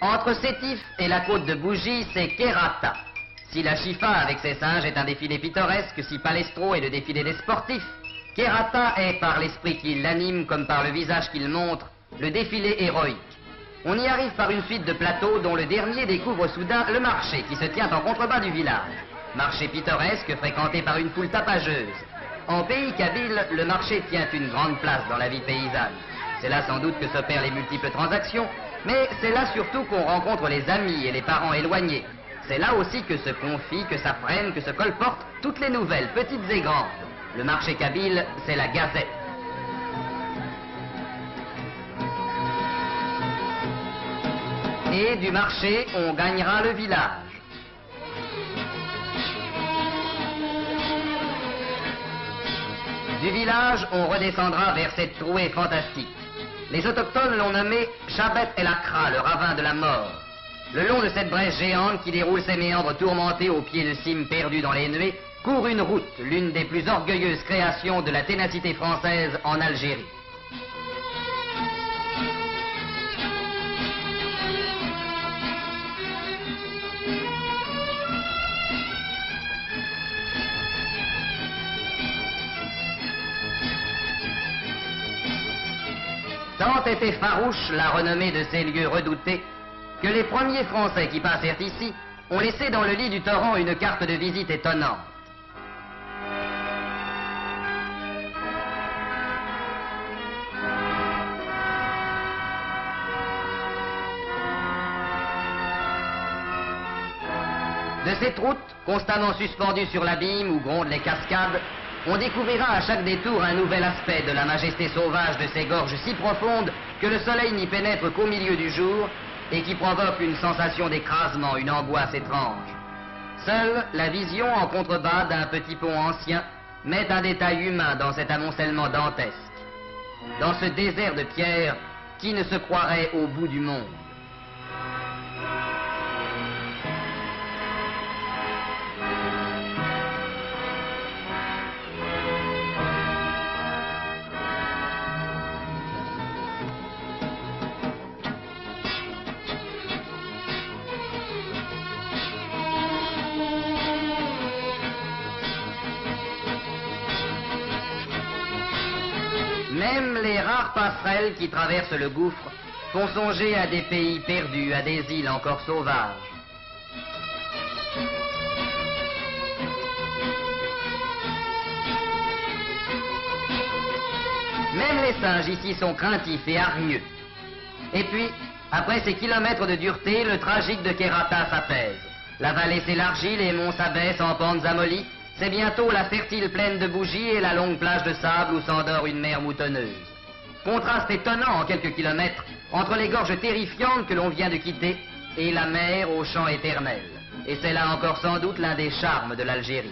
Entre Sétif et la côte de Bougie, c'est Kherrata. Si la Chifa avec ses singes est un défilé pittoresque, si Palestro est le défilé des sportifs, Kherrata est, par l'esprit qui l'anime comme par le visage qu'il montre, le défilé héroïque. On y arrive par une suite de plateaux dont le dernier découvre soudain le marché qui se tient en contrebas du village. Marché pittoresque fréquenté par une foule tapageuse. En pays kabyle, le marché tient une grande place dans la vie paysanne. C'est là sans doute que s'opèrent les multiples transactions, mais c'est là surtout qu'on rencontre les amis et les parents éloignés. C'est là aussi que se confient, que s'apprennent, que se colportent toutes les nouvelles, petites et grandes. Le marché kabyle, c'est la gazette. Et du marché, on gagnera le village. Du village, on redescendra vers cette trouée fantastique. Les autochtones l'ont nommé Chabet El Akra, le ravin de la mort. Le long de cette brèche géante qui déroule ses méandres tourmentés au pied de cimes perdues dans les nuées, court une route, l'une des plus orgueilleuses créations de la ténacité française en Algérie. Tant était farouche la renommée de ces lieux redoutés que les premiers Français qui passèrent ici ont laissé dans le lit du torrent une carte de visite étonnante. De cette route, constamment suspendue sur l'abîme où grondent les cascades, on découvrira à chaque détour un nouvel aspect de la majesté sauvage de ces gorges si profondes que le soleil n'y pénètre qu'au milieu du jour et qui provoque une sensation d'écrasement, une angoisse étrange. Seule la vision en contrebas d'un petit pont ancien met un détail humain dans cet amoncellement dantesque. Dans ce désert de pierre, qui ne se croirait au bout du monde? Même les rares passerelles qui traversent le gouffre font songer à des pays perdus, à des îles encore sauvages. Même les singes ici sont craintifs et hargneux. Et puis, après ces kilomètres de dureté, le tragique de Kherrata s'apaise. La vallée s'élargit, les monts s'abaissent en pentes amollies. C'est bientôt la fertile plaine de Bougie et la longue plage de sable où s'endort une mer moutonneuse. Contraste étonnant en quelques kilomètres entre les gorges terrifiantes que l'on vient de quitter et la mer au chant éternel. Et c'est là encore sans doute l'un des charmes de l'Algérie.